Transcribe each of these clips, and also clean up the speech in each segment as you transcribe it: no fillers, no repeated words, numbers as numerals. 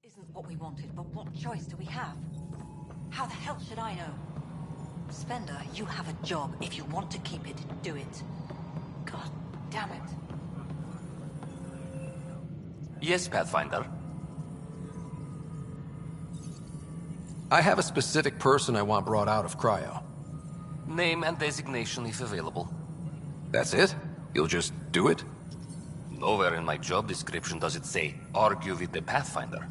Isn't what we wanted, but what choice do we have? How the hell should I know? Spender, you have a job. If you want to keep it, do it. God damn it. Yes, Pathfinder. I have a specific person I want brought out of cryo. Name and designation if available. That's it? You'll just do it? Nowhere in my job description does it say, argue with the Pathfinder.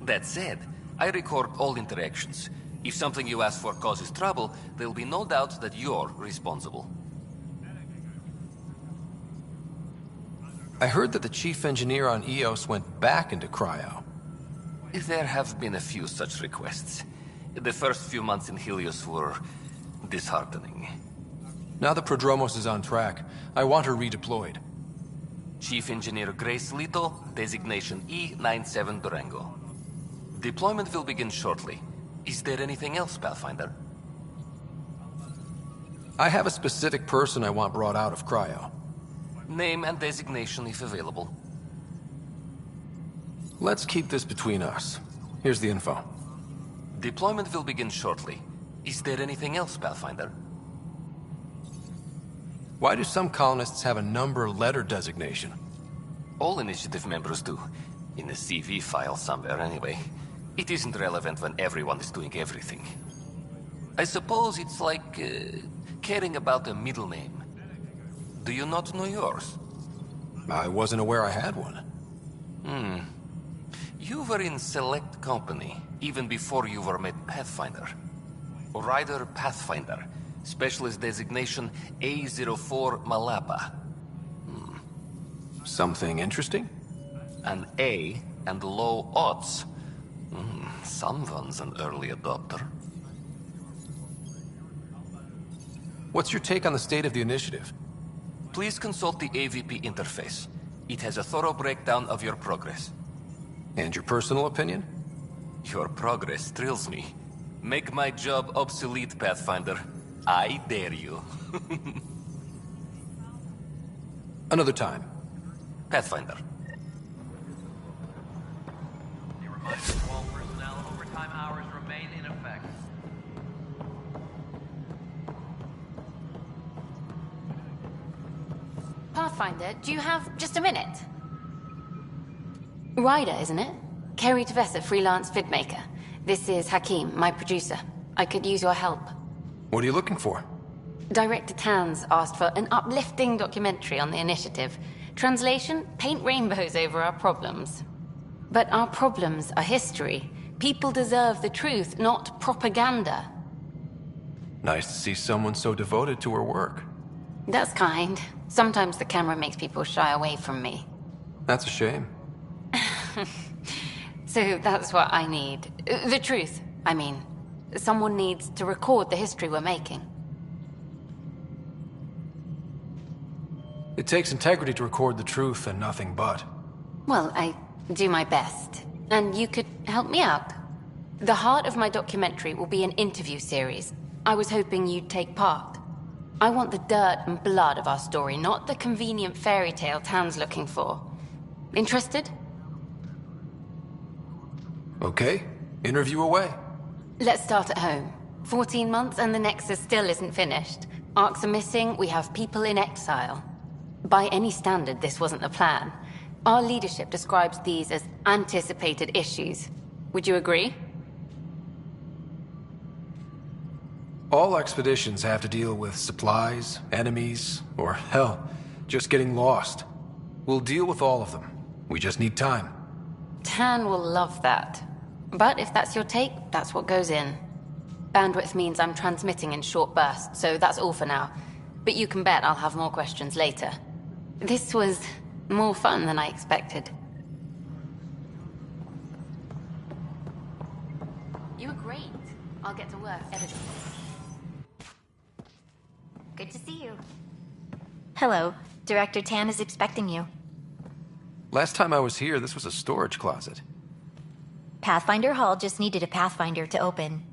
That said, I record all interactions. If something you ask for causes trouble, there'll be no doubt that you're responsible. I heard that the chief engineer on EOS went back into cryo. There have been a few such requests. The first few months in Helios were disheartening. Now that Prodromos is on track, I want her redeployed. Chief Engineer Grace Lito, designation E97 Durango. Deployment will begin shortly. Is there anything else, Pathfinder? I have a specific person I want brought out of cryo. Name and designation if available. Let's keep this between us. Here's the info. Deployment will begin shortly. Is there anything else, Pathfinder? Why do some colonists have a number letter designation? All initiative members do. In a CV file somewhere anyway. It isn't relevant when everyone is doing everything. I suppose it's like caring about a middle name. Do you not know yours? I wasn't aware I had one. You were in select company, even before you were made Pathfinder. Rider Pathfinder. Specialist designation A04 Malapa. Something interesting? An A and low odds. Someone's an early adopter. What's your take on the state of the initiative? Please consult the AVP interface. It has a thorough breakdown of your progress. And your personal opinion? Your progress thrills me. Make my job obsolete, Pathfinder. I dare you. Another time. Pathfinder. A reminder to all personnel, overtime hours remain in effect. Pathfinder, do you have just a minute? Ryder, isn't it? Kerry Tavessa, freelance vidmaker. This is Hakim, my producer. I could use your help. What are you looking for? Director Tans asked for an uplifting documentary on the initiative. Translation, paint rainbows over our problems. But our problems are history. People deserve the truth, not propaganda. Nice to see someone so devoted to her work. That's kind. Sometimes the camera makes people shy away from me. That's a shame. So that's what I need. The truth, I mean. Someone needs to record the history we're making. It takes integrity to record the truth and nothing but. Well, I do my best. And you could help me out. The heart of my documentary will be an interview series. I was hoping you'd take part. I want the dirt and blood of our story, not the convenient fairy tale Tan's looking for. Interested? Okay, interview away. Let's start at home. 14 months and the Nexus still isn't finished. Arcs are missing, we have people in exile. By any standard, this wasn't the plan. Our leadership describes these as anticipated issues. Would you agree? All expeditions have to deal with supplies, enemies, or hell, just getting lost. We'll deal with all of them. We just need time. Tan will love that. But if that's your take, that's what goes in. Bandwidth means I'm transmitting in short bursts, so that's all for now. But you can bet I'll have more questions later. This was more fun than I expected. You were great. I'll get to work editing. Good to see you. Hello. Director Tan is expecting you. Last time I was here, this was a storage closet. Pathfinder Hall just needed a Pathfinder to open.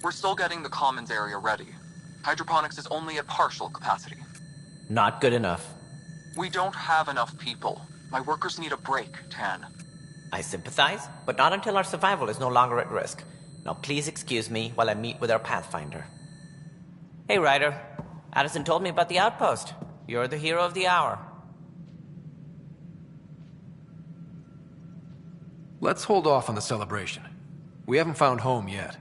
We're still getting the commons area ready. Hydroponics is only at partial capacity. Not good enough. We don't have enough people. My workers need a break, Tan. I sympathize, but not until our survival is no longer at risk. Now please excuse me while I meet with our Pathfinder. Hey, Ryder. Addison told me about the outpost. You're the hero of the hour. Let's hold off on the celebration. We haven't found home yet.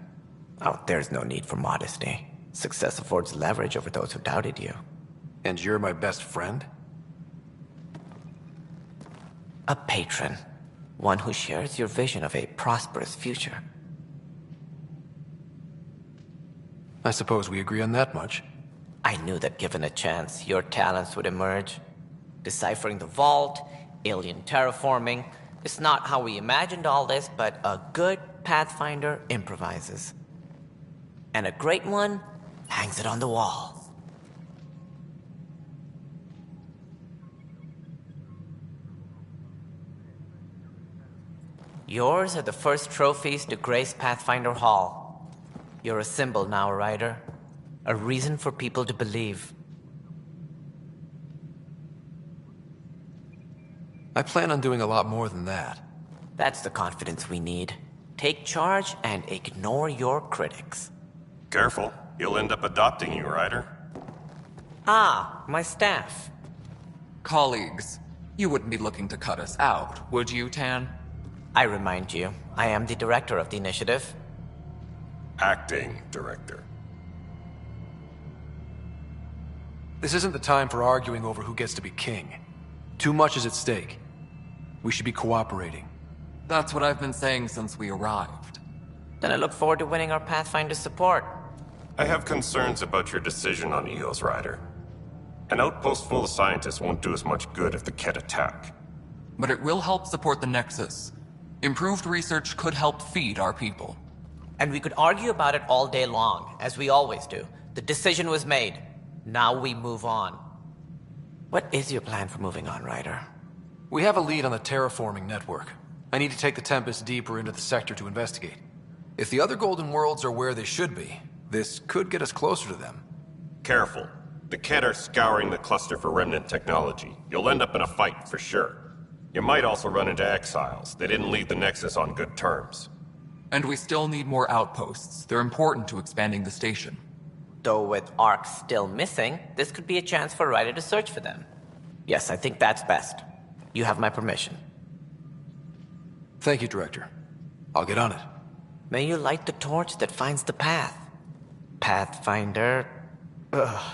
Oh, there's no need for modesty. Success affords leverage over those who doubted you. And you're my best friend? A patron. One who shares your vision of a prosperous future. I suppose we agree on that much. I knew that given a chance, your talents would emerge. Deciphering the vault, alien terraforming. It's not how we imagined all this, but a good Pathfinder improvises. And a great one hangs it on the wall. Yours are the first trophies to grace Pathfinder Hall. You're a symbol now, Ryder. A reason for people to believe. I plan on doing a lot more than that. That's the confidence we need. Take charge and ignore your critics. Careful. He'll end up adopting you, Ryder. Ah, my staff. Colleagues, you wouldn't be looking to cut us out, would you, Tan? I remind you, I am the director of the initiative. Acting director. This isn't the time for arguing over who gets to be king. Too much is at stake. We should be cooperating. That's what I've been saying since we arrived. Then I look forward to winning our Pathfinder's support. I have concerns about your decision on EOS, Ryder. An outpost full of scientists won't do us much good if the Ket attack. But it will help support the Nexus. Improved research could help feed our people. And we could argue about it all day long, as we always do. The decision was made. Now we move on. What is your plan for moving on, Ryder? We have a lead on the terraforming network. I need to take the Tempest deeper into the sector to investigate. If the other Golden Worlds are where they should be, this could get us closer to them. Careful. The Ket are scouring the cluster for remnant technology. You'll end up in a fight for sure. You might also run into exiles. They didn't leave the Nexus on good terms. And we still need more outposts. They're important to expanding the station. Though with Ark still missing, this could be a chance for Ryder to search for them. Yes, I think that's best. You have my permission. Thank you, Director. I'll get on it. May you light the torch that finds the path. Pathfinder... Ugh.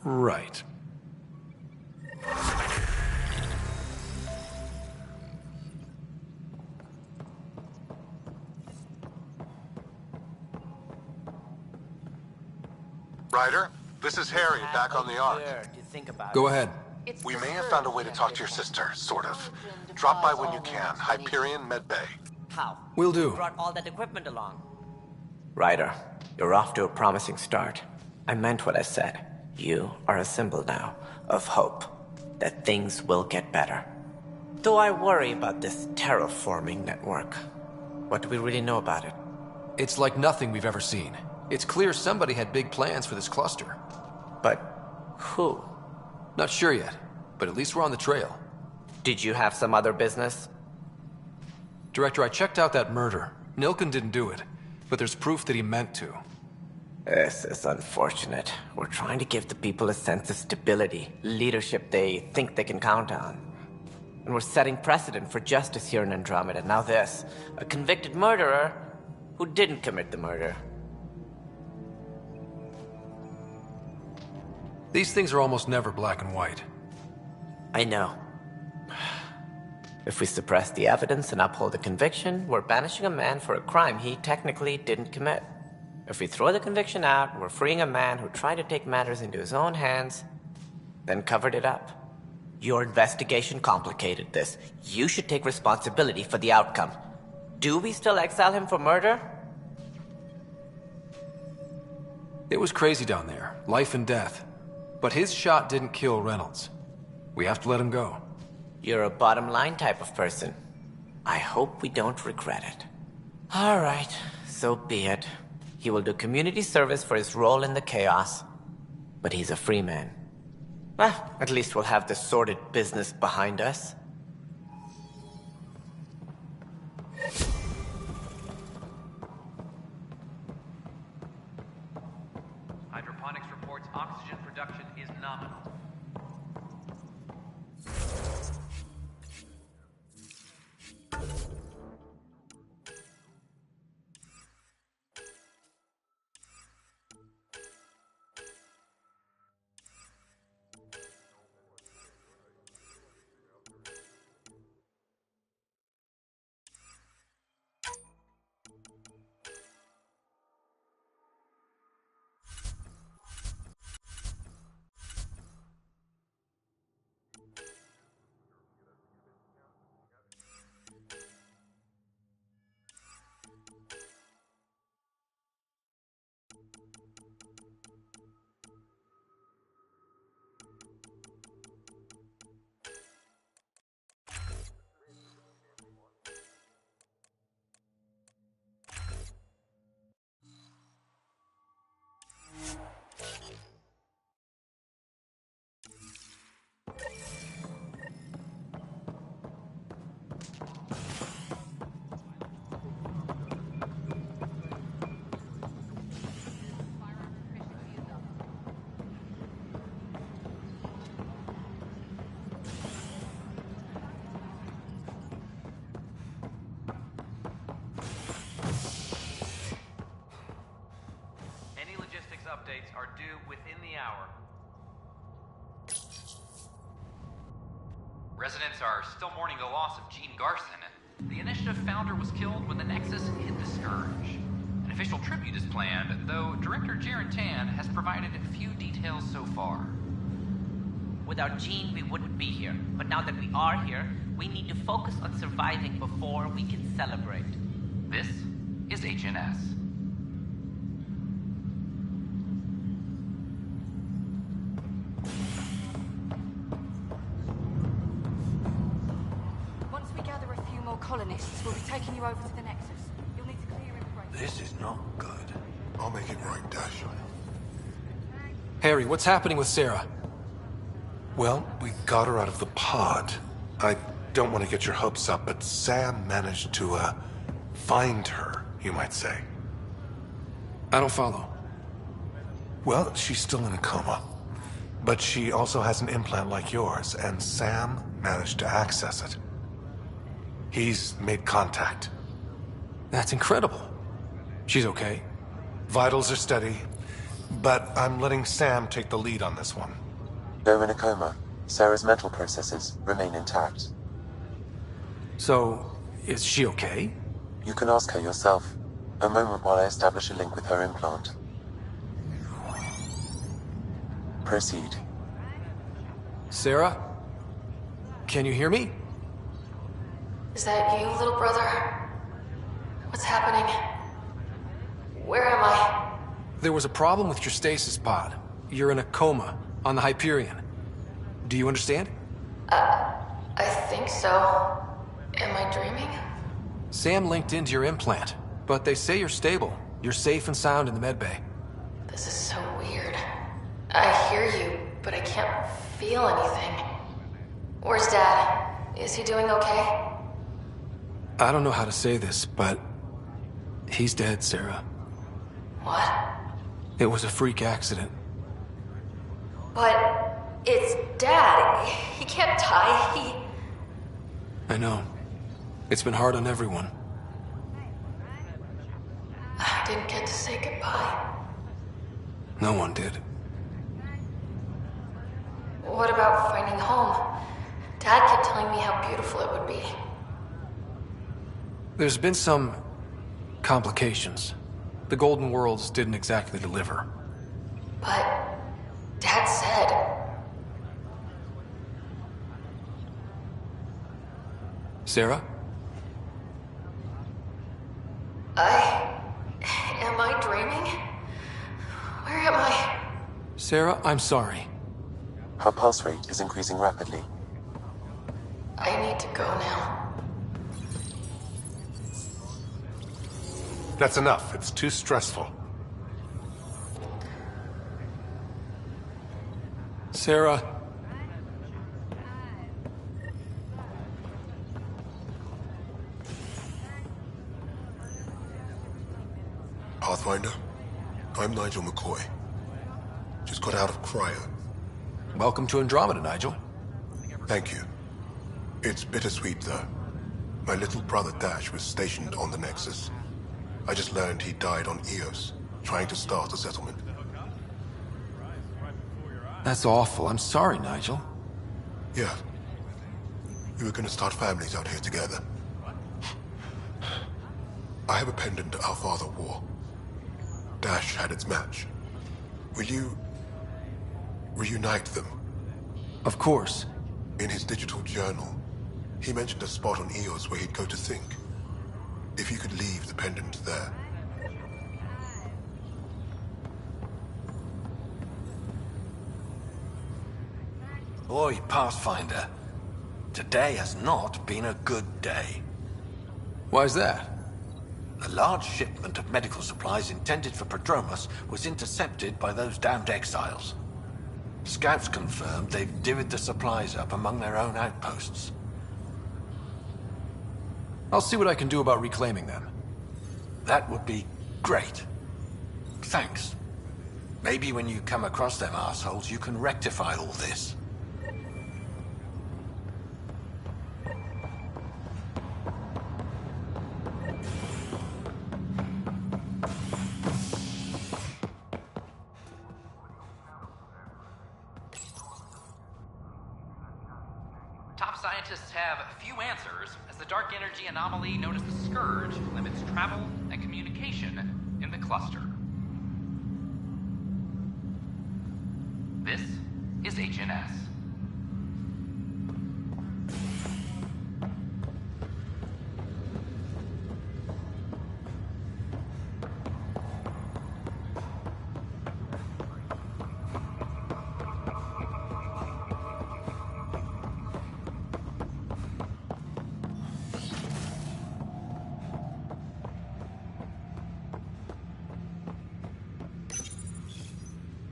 Right. Ryder, this is Harry, back on the Ark. Go ahead. We may have found a way to talk to your sister, sort of. Drop by when you can. Hyperion Medbay. How? Will do. You brought all that equipment along. Ryder, you're off to a promising start. I meant what I said. You are a symbol now of hope that things will get better. Though I worry about this terraforming network. What do we really know about it? It's like nothing we've ever seen. It's clear somebody had big plans for this cluster. But who? Not sure yet, but at least we're on the trail. Did you have some other business? Director, I checked out that murder. Nilken didn't do it, but there's proof that he meant to. This is unfortunate. We're trying to give the people a sense of stability, leadership they think they can count on. And we're setting precedent for justice here in Andromeda. Now this, a convicted murderer who didn't commit the murder. These things are almost never black and white. I know. If we suppress the evidence and uphold the conviction, we're banishing a man for a crime he technically didn't commit. If we throw the conviction out, we're freeing a man who tried to take matters into his own hands, then covered it up. Your investigation complicated this. You should take responsibility for the outcome. Do we still exile him for murder? It was crazy down there, life and death. But his shot didn't kill Reynolds. We have to let him go. You're a bottom line type of person. I hope we don't regret it. All right, so be it. He will do community service for his role in the chaos. But he's a free man. Well, at least we'll have the sordid business behind us. Hydroponics reports oxygen production is nominal. Updates are due within the hour. Residents are still mourning the loss of Gene Garson. The initiative founder was killed when the Nexus hit the Scourge. An official tribute is planned, though Director Jaren Tan has provided few details so far. Without Gene, we wouldn't be here. But now that we are here, we need to focus on surviving before we can celebrate. This is HNS. Colonists will be taking you over to the Nexus. You'll need to clear your information. This is not good. I'll make it right, Dash. Harry, what's happening with Sarah? Well, we got her out of the pod. I don't want to get your hopes up, but Sam managed to, find her, you might say. I don't follow. Well, she's still in a coma. But she also has an implant like yours, and Sam managed to access it. He's made contact. That's incredible. She's okay. Vitals are steady, but I'm letting Sam take the lead on this one. Though in a coma, Sarah's mental processes remain intact. So, is she okay? You can ask her yourself. A moment while I establish a link with her implant. Proceed. Sarah? Can you hear me? Is that you, little brother? What's happening? Where am I? There was a problem with your stasis pod. You're in a coma on the Hyperion. Do you understand? I think so. Am I dreaming? Sam linked into your implant, but they say you're stable. You're safe and sound in the medbay. This is so weird. I hear you, but I can't feel anything. Where's Dad? Is he doing okay? I don't know how to say this, but he's dead, Sarah. What? It was a freak accident. But it's Dad. He can't die. I know. It's been hard on everyone. I didn't get to say goodbye. No one did. What about finding home? Dad kept telling me how beautiful it would be. There's been some complications. The Golden Worlds didn't exactly deliver. But Dad said... Sarah? Am I dreaming? Where am I? Sarah, I'm sorry. Her pulse rate is increasing rapidly. I need to go now. That's enough. It's too stressful. Sarah. Pathfinder, I'm Nigel McCoy. Just got out of cryo. Welcome to Andromeda, Nigel. Thank you. It's bittersweet, though. My little brother Dash was stationed on the Nexus. I just learned he died on Eos, trying to start a settlement. That's awful. I'm sorry, Nigel. Yeah. We were gonna start families out here together. I have a pendant our father wore. Dash had its match. Will you... reunite them? Of course. In his digital journal, he mentioned a spot on Eos where he'd go to think. If you could leave the pendant there. Oi, Pathfinder. Today has not been a good day. Why's that? A large shipment of medical supplies intended for Prodromus was intercepted by those damned exiles. Scouts confirmed they've divvied the supplies up among their own outposts. I'll see what I can do about reclaiming them. That would be great. Thanks. Maybe when you come across them assholes, you can rectify all this. Top scientists have few answers, as the dark energy anomaly known as the Scourge limits travel and communication in the cluster. This is HNS.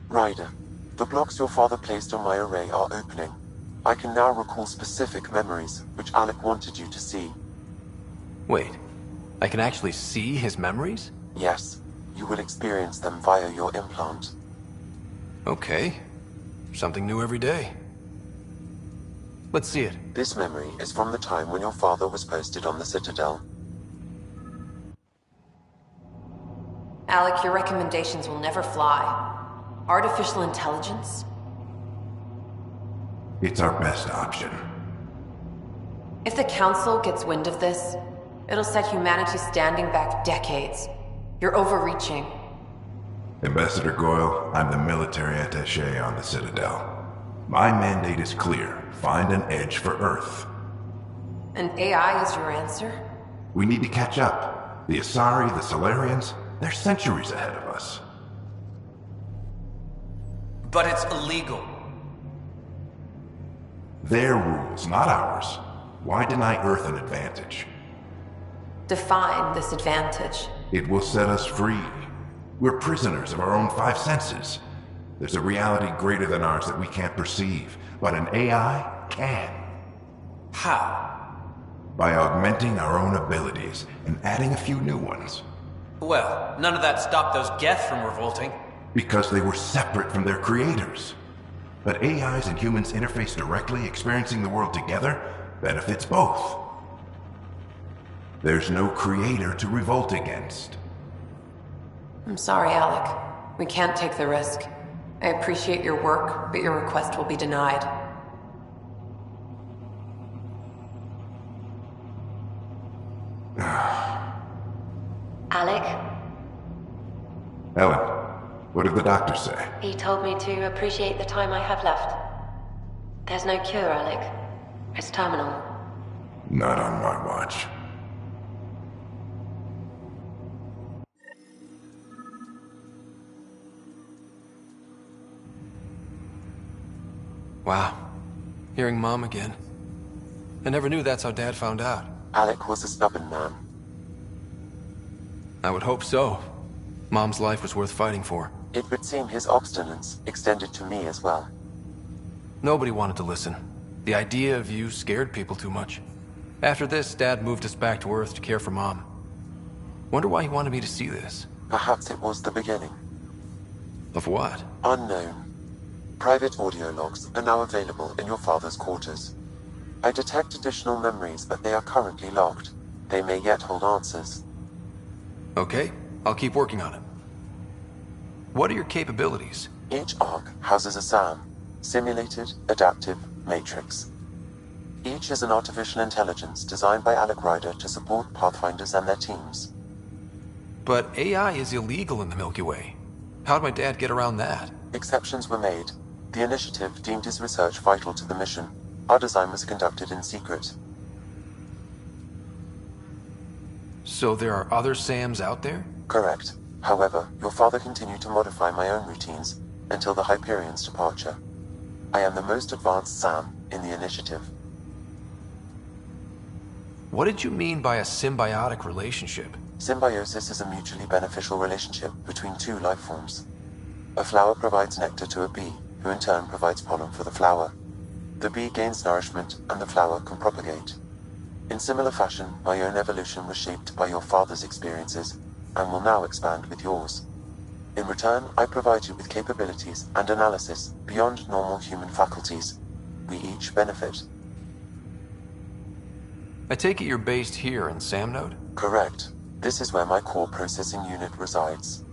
Ryder, the blocks your father placed on my array are opening. I can now recall specific memories, which Alec wanted you to see. Wait, I can actually see his memories? Yes, you will experience them via your implant. Okay. Something new every day. Let's see it. This memory is from the time when your father was posted on the Citadel. Alec, your recommendations will never fly. Artificial intelligence? It's our best option. If the Council gets wind of this, it'll set humanity standing back decades. You're overreaching. Ambassador Goyle, I'm the military attaché on the Citadel. My mandate is clear. Find an edge for Earth. And AI is your answer? We need to catch up. The Asari, the Solarians, they're centuries ahead of us. But it's illegal. Their rules, not ours. Why deny Earth an advantage? Define this advantage. It will set us free. We're prisoners of our own five senses. There's a reality greater than ours that we can't perceive, but an AI can. How? By augmenting our own abilities and adding a few new ones. Well, none of that stopped those Geth from revolting. Because they were separate from their creators. But AIs and humans interface directly, experiencing the world together, benefits both. There's no creator to revolt against. I'm sorry, Alec. We can't take the risk. I appreciate your work, but your request will be denied. Alec, Ellen, what did the doctor say? he told me to appreciate the time I have left. There's no cure, Alec. It's terminal. Not on my watch. Wow. Hearing Mom again. I never knew that's how Dad found out. Alec was a stubborn man. I would hope so. Mom's life was worth fighting for. It would seem his obstinance extended to me as well. Nobody wanted to listen. The idea of you scared people too much. After this, Dad moved us back to Earth to care for Mom. Wonder why he wanted me to see this. Perhaps it was the beginning. Of what? Unknown. Private audio logs are now available in your father's quarters. I detect additional memories, but they are currently logged. They may yet hold answers. Okay, I'll keep working on it. What are your capabilities? Each arc houses a SAM, Simulated Adaptive Matrix. Each is an artificial intelligence designed by Alec Ryder to support Pathfinders and their teams. But AI is illegal in the Milky Way. How'd my dad get around that? Exceptions were made. The initiative deemed his research vital to the mission. Our design was conducted in secret. So there are other SAMs out there? Correct. However, your father continued to modify my own routines until the Hyperion's departure. I am the most advanced SAM in the initiative. What did you mean by a symbiotic relationship? Symbiosis is a mutually beneficial relationship between two life forms. A flower provides nectar to a bee, who in turn provides pollen for the flower. The bee gains nourishment, and the flower can propagate. In similar fashion, my own evolution was shaped by your father's experiences, and will now expand with yours. In return, I provide you with capabilities and analysis beyond normal human faculties. We each benefit. I take it you're based here in Samnode? Correct. This is where my core processing unit resides.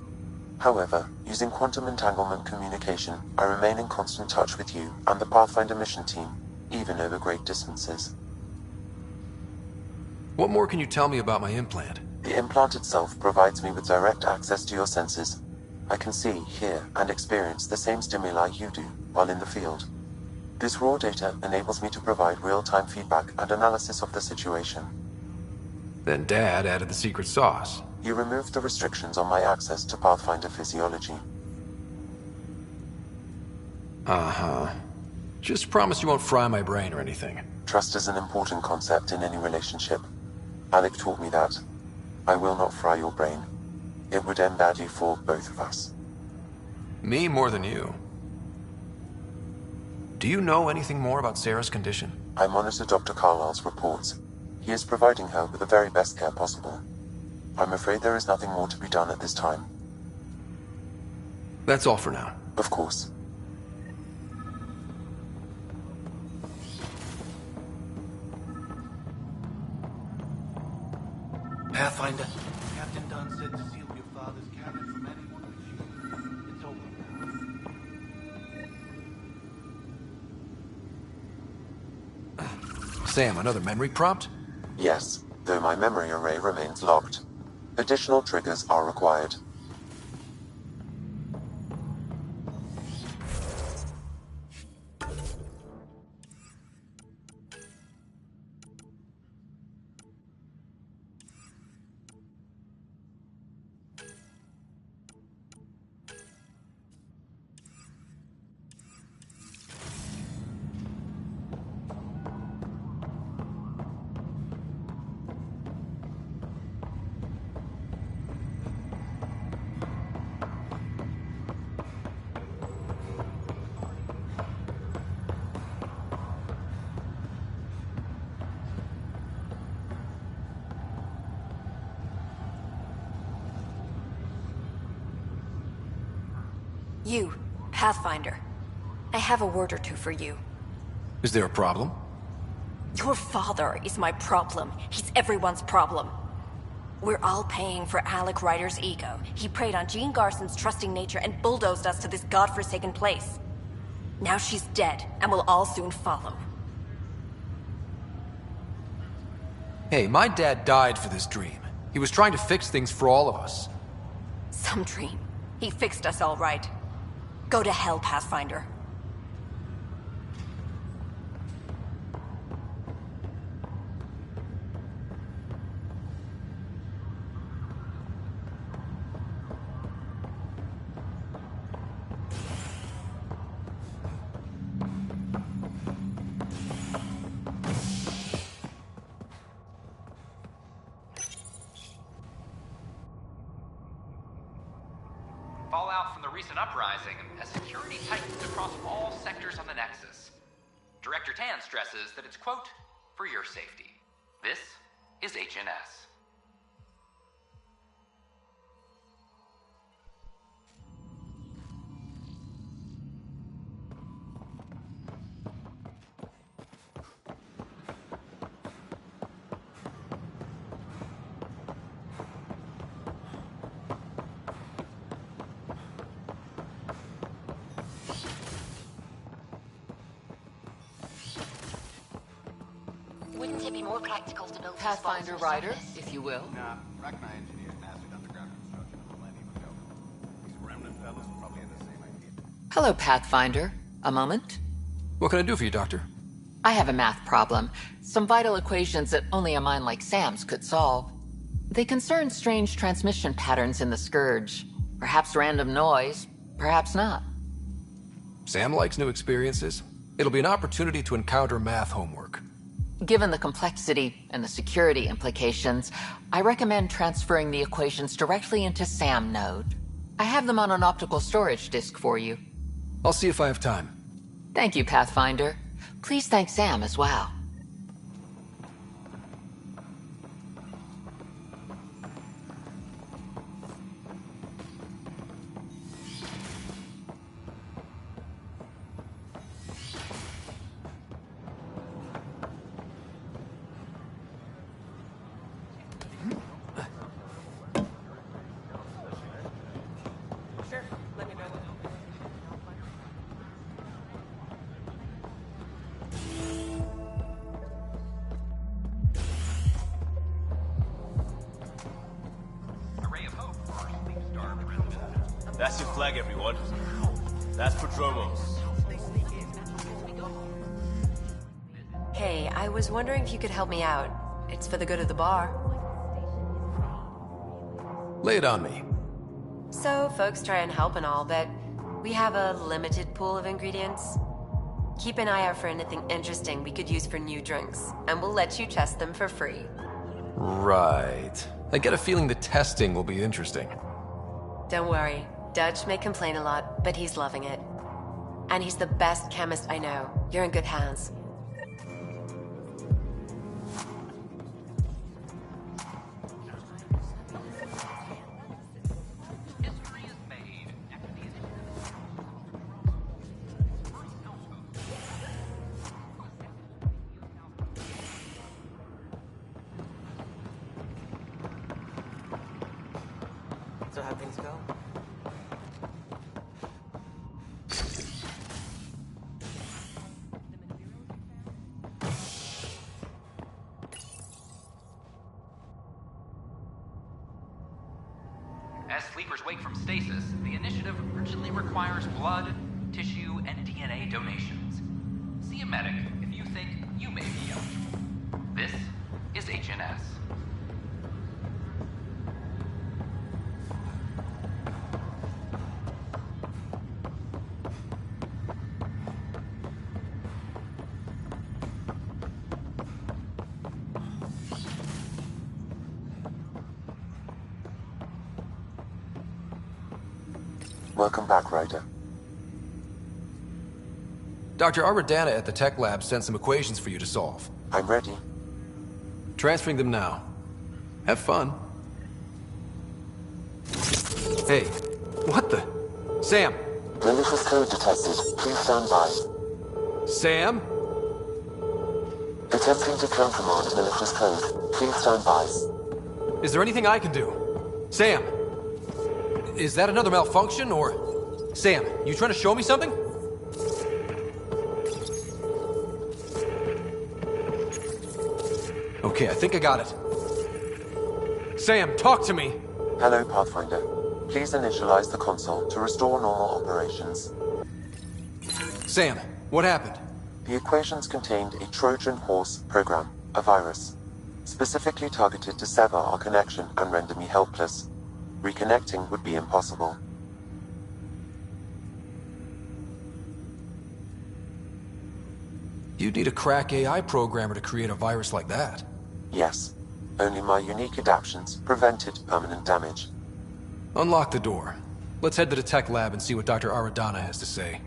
However, using quantum entanglement communication, I remain in constant touch with you and the Pathfinder mission team, even over great distances. What more can you tell me about my implant? The implant itself provides me with direct access to your senses. I can see, hear, and experience the same stimuli you do while in the field. This raw data enables me to provide real-time feedback and analysis of the situation. Then Dad added the secret sauce. You removed the restrictions on my access to Pathfinder physiology. Uh-huh. Just promise you won't fry my brain or anything. Trust is an important concept in any relationship. Alec taught me that. I will not fry your brain. It would end badly for both of us. Me more than you. Do you know anything more about Sarah's condition? I monitor Dr. Carlisle's reports. He is providing her with the very best care possible. I'm afraid there is nothing more to be done at this time. That's all for now. Of course. Pathfinder, Captain Dunn said to seal your father's cabin from anyone who It's over now. Sam, another memory prompt? Yes, though my memory array remains locked. Additional triggers are required. You, Pathfinder. I have a word or two for you. Is there a problem? Your father is my problem. He's everyone's problem. We're all paying for Alec Ryder's ego. He preyed on Jean Garson's trusting nature and bulldozed us to this godforsaken place. Now she's dead, and we'll all soon follow. Hey, my dad died for this dream. He was trying to fix things for all of us. Some dream. He fixed us all right. Go to hell, Pathfinder. Fallout from the recent uprising as security tightens across all sectors on the Nexus. Director Tan stresses that it's, quote, for your safety. This is HNS. Wouldn't it be more practical to build Pathfinder Rider, if you will? Nah, Rachni engineers mastered underground construction a millennium ago. These remnant fellows probably had the same idea. Hello, Pathfinder. A moment? What can I do for you, Doctor? I have a math problem. Some vital equations that only a mind like Sam's could solve. They concern strange transmission patterns in the Scourge. Perhaps random noise, perhaps not. Sam likes new experiences. It'll be an opportunity to encounter math homework. Given the complexity and the security implications, I recommend transferring the equations directly into SAM node. I have them on an optical storage disk for you. I'll see if I have time. Thank you, Pathfinder. Please thank Sam as well. That's your flag, everyone. That's Prodromos. Hey, I was wondering if you could help me out. It's for the good of the bar. Lay it on me. So, folks try and help and all, but we have a limited pool of ingredients. Keep an eye out for anything interesting we could use for new drinks, and we'll let you test them for free. Right. I get a feeling the testing will be interesting. Don't worry. Dutch may complain a lot, but he's loving it. And he's the best chemist I know. You're in good hands. So how things go? As sleepers wake from stasis, the initiative urgently requires blood, tissue, and DNA donations. See a medic if you think you may be eligible. This is HNS. Welcome back, Ryder. Dr. Aradana at the tech lab sent some equations for you to solve. I'm ready. Transferring them now. Have fun. Hey, what the? Sam! Malicious code detected. Please stand by. Sam? Attempting to countermand malicious code. Please stand by. Is there anything I can do? Sam! Is that another malfunction, or... Sam, you trying to show me something? Okay, I think I got it. Sam, talk to me! Hello, Pathfinder. Please initialize the console to restore normal operations. Sam, what happened? The equations contained a Trojan horse program, a virus, specifically targeted to sever our connection and render me helpless. Reconnecting would be impossible. You'd need a crack AI programmer to create a virus like that. Yes. Only my unique adaptions prevented permanent damage. Unlock the door. Let's head to the tech lab and see what Dr. Aradana has to say.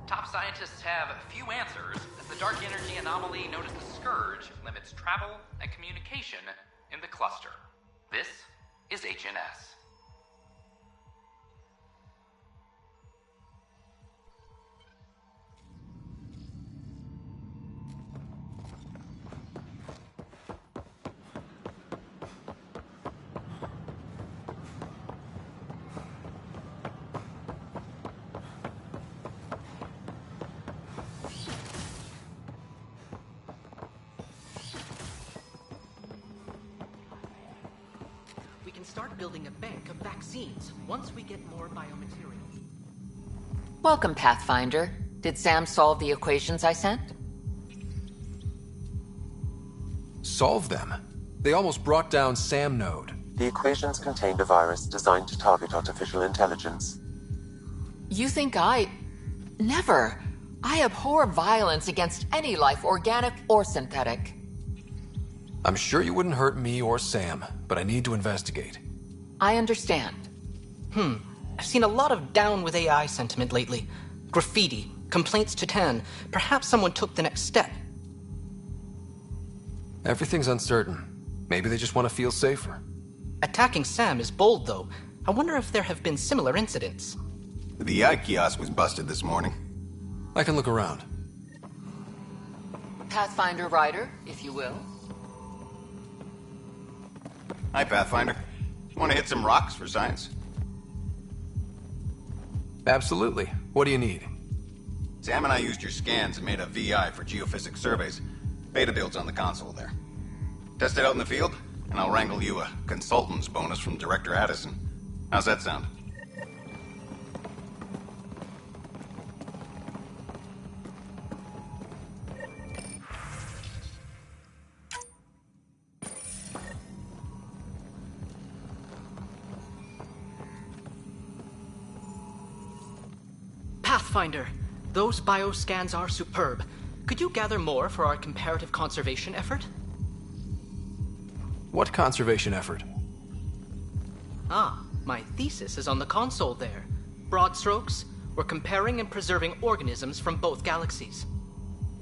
Top scientists have few answers, as the dark energy anomaly known as the Scourge limits travel and communication in the cluster. This is HNS. We can start building a bank of vaccines once we get more biomaterials. Welcome, Pathfinder. Did Sam solve the equations I sent? Solve them? They almost brought down Sam Node. The equations contained a virus designed to target artificial intelligence. You think I... Never. I abhor violence against any life, organic or synthetic. I'm sure you wouldn't hurt me or Sam, but I need to investigate. I understand. I've seen a lot of down with AI sentiment lately. Graffiti, complaints to 10. Perhaps someone took the next step. Everything's uncertain. Maybe they just want to feel safer. Attacking Sam is bold, though. I wonder if there have been similar incidents. The AI kiosk was busted this morning. I can look around. Pathfinder Rider, if you will. Hi, Pathfinder. Want to hit some rocks for science? Absolutely. What do you need? Sam and I used your scans and made a VI for geophysics surveys. Beta builds on the console there. Test it out in the field, and I'll wrangle you a consultant's bonus from Director Addison. How's that sound? Pathfinder, those bioscans are superb. Could you gather more for our comparative conservation effort? What conservation effort? Ah, my thesis is on the console there. Broad strokes, we're comparing and preserving organisms from both galaxies.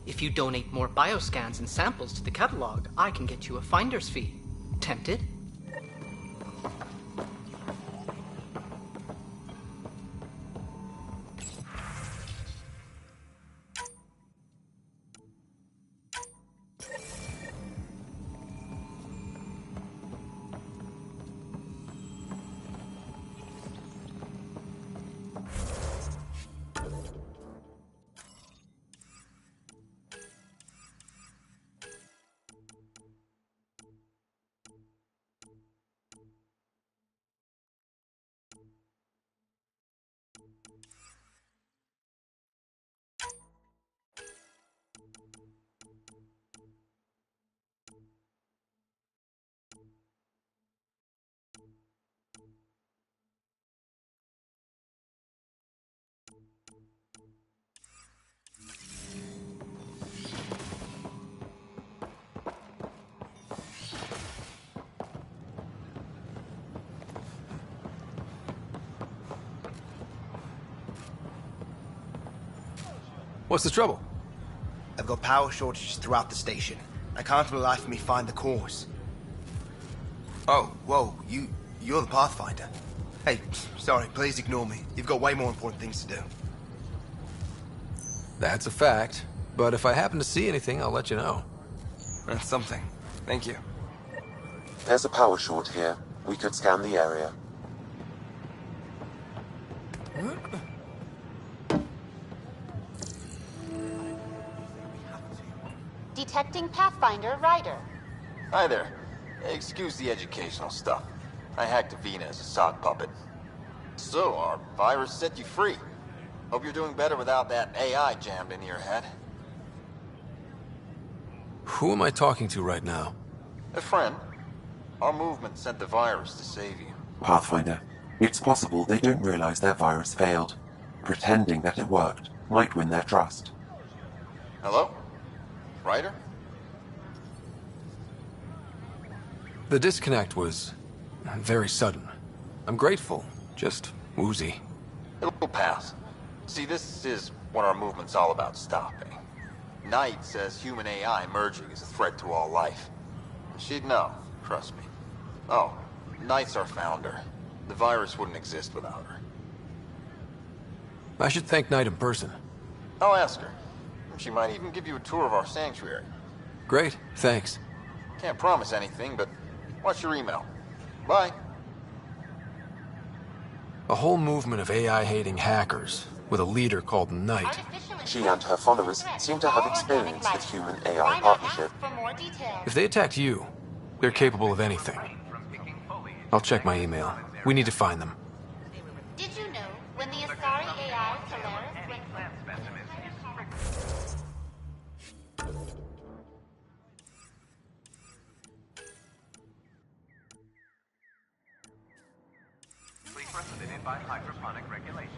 If you donate more bioscans and samples to the catalog, I can get you a finder's fee. Tempted? What's the trouble? I've got power shortages throughout the station. I can't for the life of me find the cause. Oh, whoa, you're the Pathfinder. Hey, sorry, please ignore me. You've got way more important things to do. That's a fact. But if I happen to see anything, I'll let you know. That's something. Thank you. There's a power short here. We could scan the area. Detecting Pathfinder Ryder. Hi there. Excuse the educational stuff. I hacked Avina as a sock puppet. So, our virus set you free. Hope you're doing better without that AI jammed into your head. Who am I talking to right now? A friend. Our movement sent the virus to save you. Pathfinder, it's possible they don't realize their virus failed. Pretending that it worked might win their trust. Hello? Ryder? The disconnect was very sudden. I'm grateful, just woozy. It'll pass. See, this is what our movement's all about stopping. Knight says human AI merging is a threat to all life. She'd know, trust me. Oh, Knight's our founder. The virus wouldn't exist without her. I should thank Knight in person. I'll ask her. She might even give you a tour of our sanctuary. Great, thanks. Can't promise anything, but watch your email. Bye. A whole movement of AI-hating hackers, with a leader called Knight. She and her followers seem to have experience with human-AI partnership. If they attacked you, they're capable of anything. I'll check my email. We need to find them. Did you know when the Asari AI Solaris went Preceded by hydroponic regulations.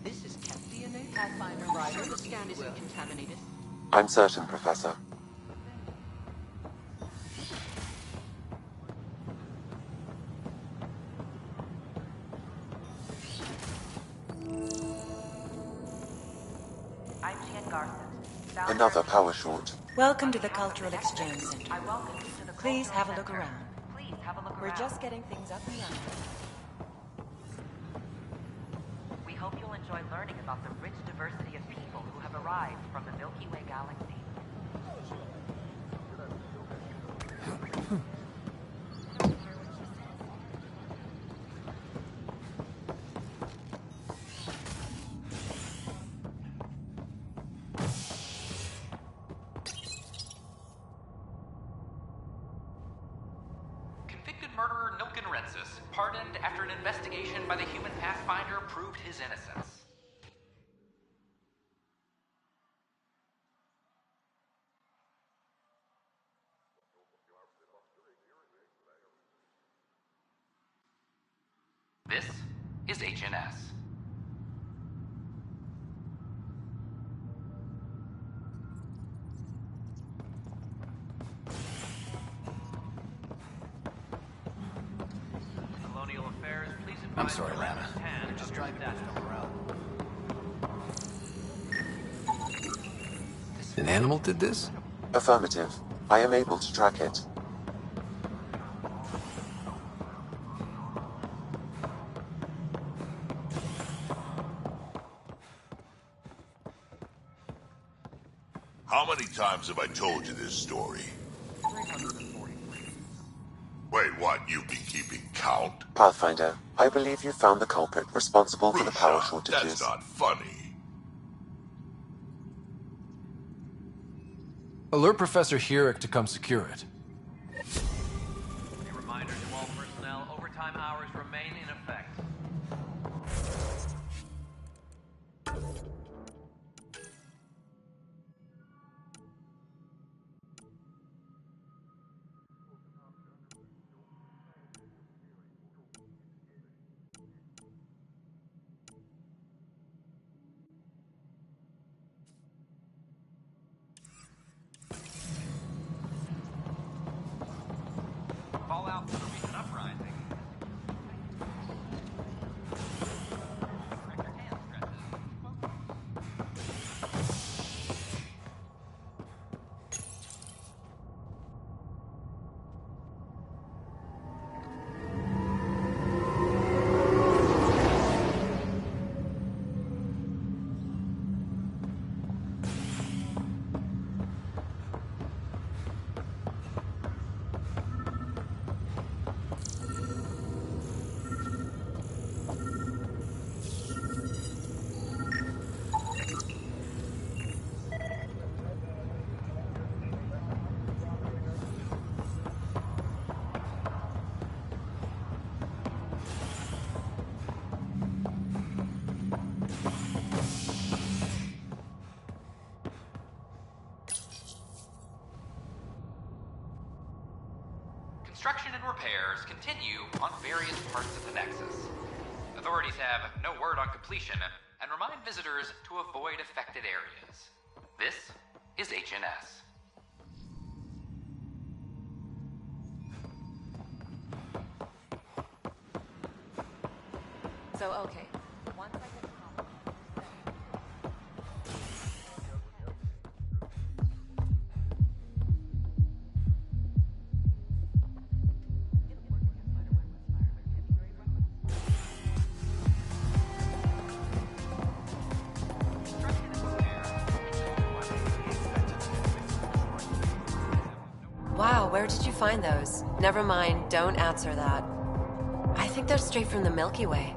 This is Cat DNA Pathfinder Ryder. The scan isn't contaminated. I'm certain, Professor. Another power short. Welcome to the Cultural Exchange Center. Please have a look around. We're just getting things up and running. We hope you'll enjoy learning about the rich diversity of people who have arrived from the Milky Way galaxy. Convicted murderer Nilken Rensis, pardoned after an investigation by the human Pathfinder proved his innocence. This is HNS. Colonial Affairs, please advise. I'm sorry, Lana. I just tried that around. An animal did this? Affirmative. I am able to track it. How many times have I told you this story? 343. Wait, what? You've been keeping count? Pathfinder, I believe you found the culprit responsible for the power Risha, shortages. that's not funny. Alert Professor Hurek to come secure it. A reminder to all personnel, overtime hours remain in effect. cause of the recent uprising. Construction and repairs continue on various parts of the Nexus. Authorities have no word on completion and remind visitors to avoid affected areas. This is HNS. So, okay. Once I get Wow, where did you find those? Never mind, don't answer that. I think they're straight from the Milky Way.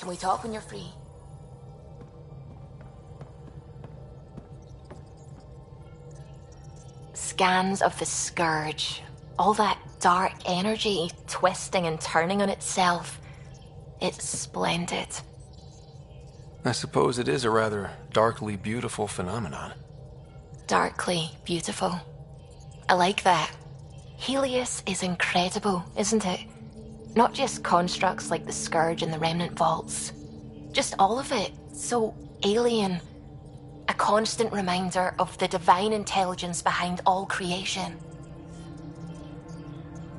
Can we talk when you're free? Scans of the Scourge. All that dark energy twisting and turning on itself. It's splendid. I suppose it is a rather darkly beautiful phenomenon. Darkly beautiful. I like that. Helios is incredible, isn't it? Not just constructs like the Scourge and the Remnant Vaults. Just all of it. So alien. A constant reminder of the divine intelligence behind all creation.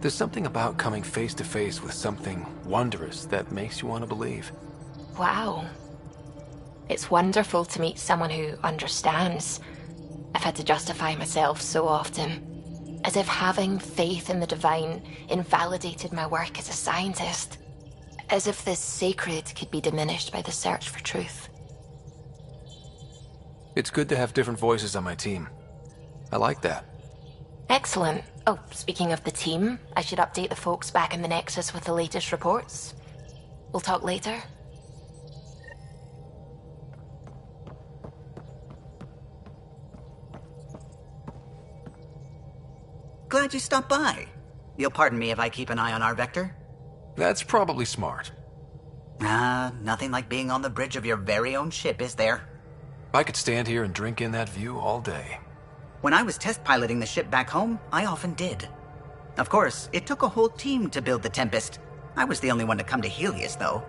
There's something about coming face to face with something wondrous that makes you want to believe. Wow. It's wonderful to meet someone who understands. I've had to justify myself so often. As if having faith in the divine invalidated my work as a scientist. As if this sacred could be diminished by the search for truth. It's good to have different voices on my team. I like that. Excellent. Oh, speaking of the team, I should update the folks back in the Nexus with the latest reports. We'll talk later. Glad you stopped by. You'll pardon me if I keep an eye on our vector? That's probably smart. Nothing like being on the bridge of your very own ship, is there? I could stand here and drink in that view all day. When I was test piloting the ship back home, I often did. Of course, it took a whole team to build the Tempest. I was the only one to come to Helios, though.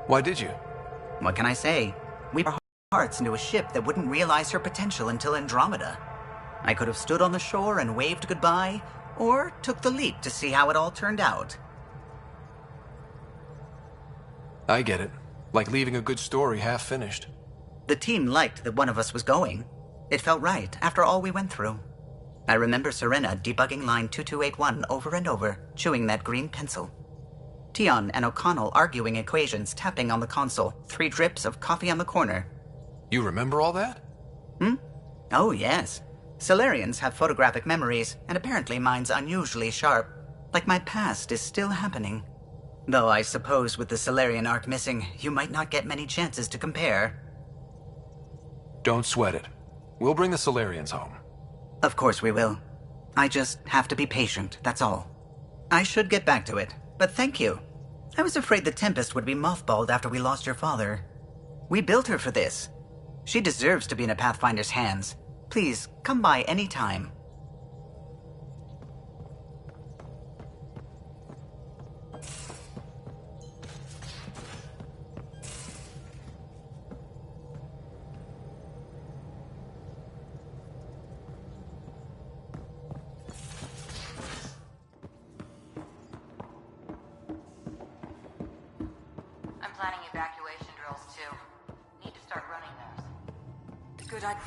Why did you? What can I say? We put our hearts into a ship that wouldn't realize her potential until Andromeda. I could have stood on the shore and waved goodbye, or took the leap to see how it all turned out. I get it. Like leaving a good story half-finished. The team liked that one of us was going. It felt right after all we went through. I remember Serena debugging line 2281 over and over, chewing that green pencil. Tion and O'Connell arguing equations, tapping on the console, 3 drips of coffee on the corner. You remember all that? Oh, yes. Solarians have photographic memories, and apparently mine's unusually sharp. Like my past is still happening. Though I suppose with the Solarian arc missing, you might not get many chances to compare. Don't sweat it. We'll bring the Solarians home. Of course we will. I just have to be patient, that's all. I should get back to it, but thank you. I was afraid the Tempest would be mothballed after we lost your father. We built her for this. She deserves to be in a Pathfinder's hands. Please, come by any time. I'm planning evacuation drills too. Need to start running those. Good idea.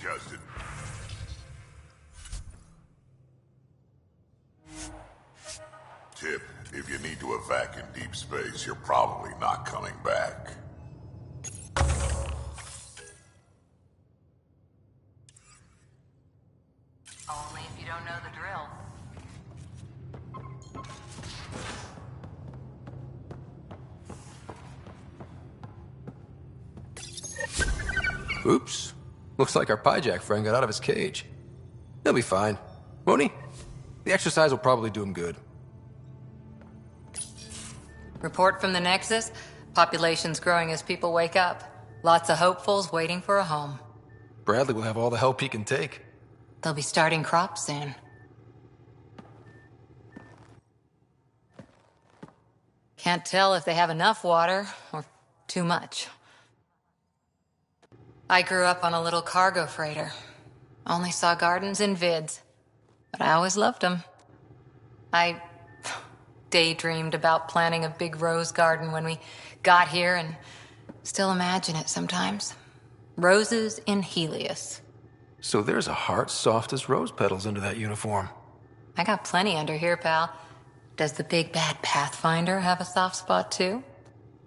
Justin. Tip, if you need to evac in deep space, you're probably not coming back. Only if you don't know the drill. Oops. Looks like our Pyjack friend got out of his cage. He'll be fine, won't he? The exercise will probably do him good. Report from the Nexus. Population's growing as people wake up. Lots of hopefuls waiting for a home. Bradley will have all the help he can take. They'll be starting crops soon. Can't tell if they have enough water or too much. I grew up on a little cargo freighter. Only saw gardens in vids, but I always loved them. I daydreamed about planting a big rose garden when we got here and still imagine it sometimes. Roses in Helios. So there's a heart soft as rose petals under that uniform. I got plenty under here, pal. Does the big bad Pathfinder have a soft spot too?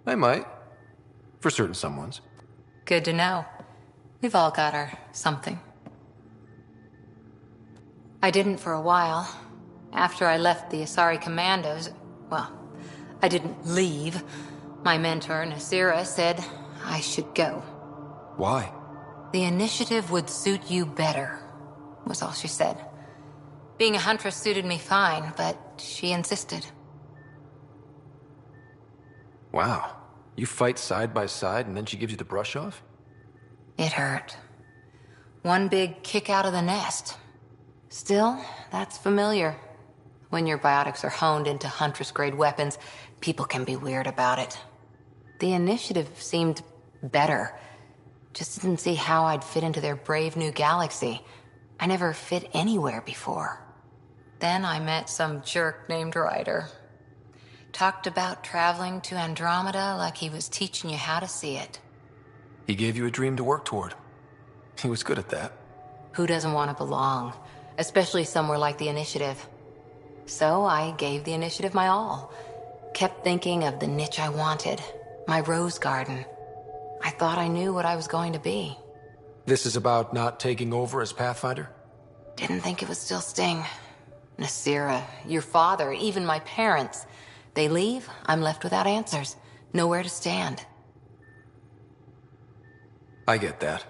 I might. For certain someones. Good to know. We've all got our something. I didn't for a while. After I left the Asari Commandos, well, I didn't leave. My mentor, Nasira, said I should go. Why? The initiative would suit you better, was all she said. Being a huntress suited me fine, but she insisted. Wow. You fight side by side and then she gives you the brush off? It hurt. One big kick out of the nest. Still, that's familiar. When your biotics are honed into Huntress-grade weapons, people can be weird about it. The initiative seemed better. Just didn't see how I'd fit into their brave new galaxy. I never fit anywhere before. Then I met some jerk named Ryder. Talked about traveling to Andromeda like he was teaching you how to see it. He gave you a dream to work toward. He was good at that. Who doesn't want to belong? Especially somewhere like the Initiative. So I gave the Initiative my all. Kept thinking of the niche I wanted. My rose garden. I thought I knew what I was going to be. This is about not taking over as Pathfinder? Didn't think it would still sting. Nasira, your father, even my parents. They leave, I'm left without answers. Nowhere to stand. I get that.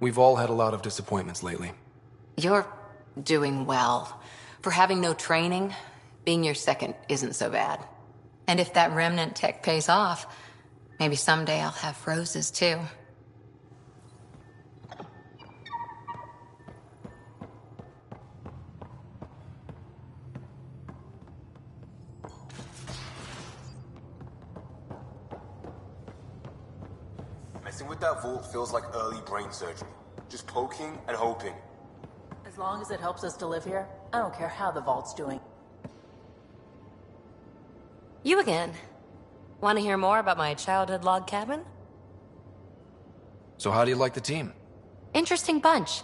We've all had a lot of disappointments lately. You're doing well. For having no training, being your second isn't so bad. And if that remnant tech pays off, maybe someday I'll have roses too. Messing with that vault feels like early brain surgery. Just poking and hoping. As long as it helps us to live here, I don't care how the vault's doing. You again. Want to hear more about my childhood log cabin? So how do you like the team? Interesting bunch.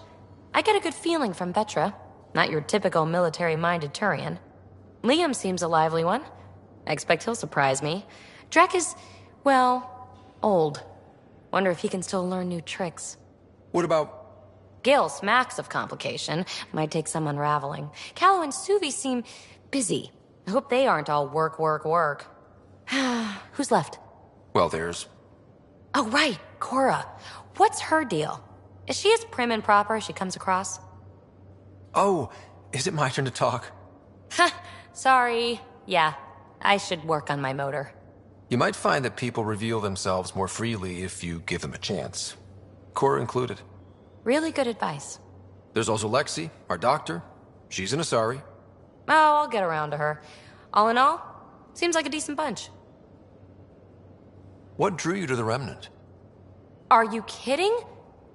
I get a good feeling from Vetra. Not your typical military-minded Turian. Liam seems a lively one. I expect he'll surprise me. Drek is, well, old. Wonder if he can still learn new tricks. What about... Gil smacks of complication. Might take some unraveling. Callow and Suvi seem busy. I hope they aren't all work, work, work. Who's left? Well, there's... Oh, right, Cora. What's her deal? Is she as prim and proper as she comes across? Oh, is it my turn to talk? Sorry. Yeah, I should work on my motor. You might find that people reveal themselves more freely if you give them a chance. Cora included. Really good advice. There's also Lexi, our doctor. She's an Asari. Oh, I'll get around to her. All in all, seems like a decent bunch. What drew you to the Remnant? Are you kidding?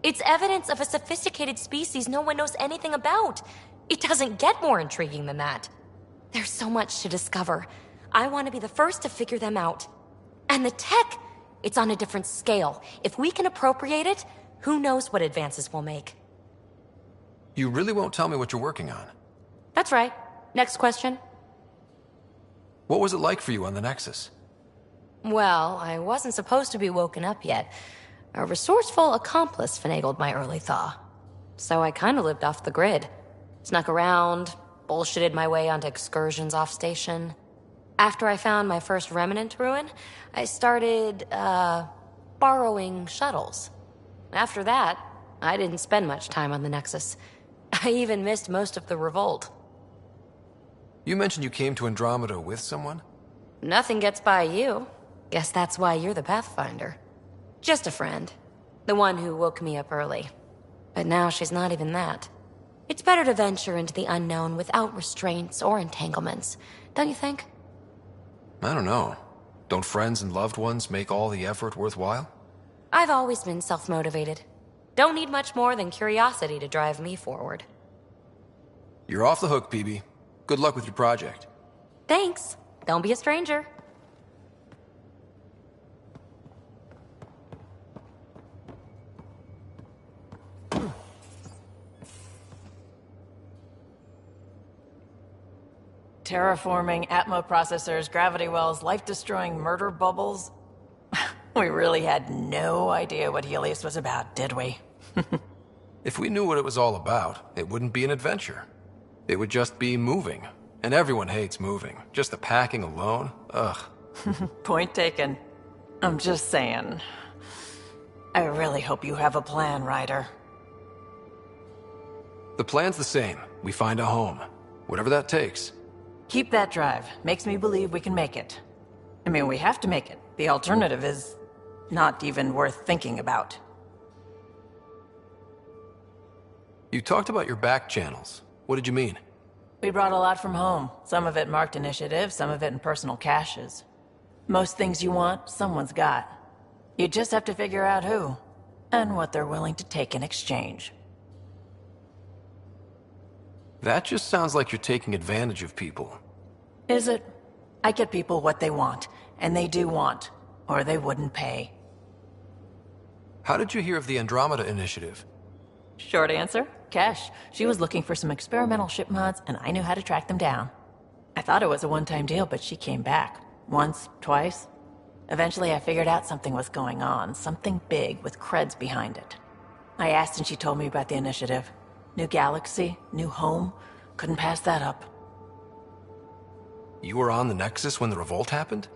It's evidence of a sophisticated species no one knows anything about. It doesn't get more intriguing than that. There's so much to discover. I want to be the first to figure them out. And the tech, it's on a different scale. If we can appropriate it, who knows what advances we'll make. You really won't tell me what you're working on? That's right. Next question. What was it like for you on the Nexus? Well, I wasn't supposed to be woken up yet. A resourceful accomplice finagled my early thaw. So I kinda lived off the grid. Snuck around, bullshitted my way onto excursions off station. After I found my first remnant ruin, I started, borrowing shuttles. After that, I didn't spend much time on the Nexus. I even missed most of the revolt. You mentioned you came to Andromeda with someone? Nothing gets by you. Guess that's why you're the Pathfinder. Just a friend. The one who woke me up early. But now she's not even that. It's better to venture into the unknown without restraints or entanglements, don't you think? I don't know. Don't friends and loved ones make all the effort worthwhile? I've always been self-motivated. Don't need much more than curiosity to drive me forward. You're off the hook, PB. Good luck with your project. Thanks. Don't be a stranger. Terraforming, Atmo processors, gravity wells, life-destroying murder bubbles. We really had no idea what Helios was about, did we? If we knew what it was all about, it wouldn't be an adventure. It would just be moving. And everyone hates moving. Just the packing alone, ugh. Point taken. I'm just saying. I really hope you have a plan, Ryder. The plan's the same. We find a home. Whatever that takes. Keep that drive. Makes me believe we can make it. I mean, we have to make it. The alternative is not even worth thinking about. You talked about your back channels. What did you mean? We brought a lot from home. Some of it marked initiative, some of it in personal caches. Most things you want, someone's got. You just have to figure out who, and what they're willing to take in exchange. That just sounds like you're taking advantage of people. Is it? I get people what they want, and they do want, or they wouldn't pay. How did you hear of the Andromeda Initiative? Short answer, Kesh. She was looking for some experimental ship mods, and I knew how to track them down. I thought it was a one-time deal, but she came back. Once, twice. Eventually I figured out something was going on, something big with creds behind it. I asked and she told me about the initiative. New galaxy, new home. Couldn't pass that up. You were on the Nexus when the revolt happened?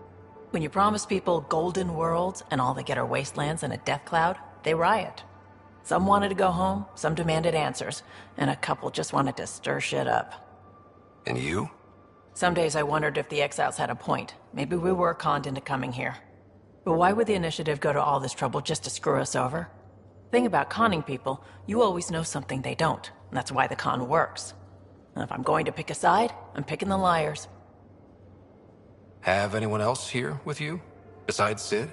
When you promise people golden worlds and all they get are wastelands and a death cloud, they riot. Some wanted to go home, some demanded answers, and a couple just wanted to stir shit up. And you? Some days I wondered if the exiles had a point. Maybe we were conned into coming here. But why would the initiative go to all this trouble just to screw us over? Thing about conning people, you always know something they don't. And that's why the con works. And if I'm going to pick a side, I'm picking the liars. Have anyone else here with you? Besides Sid?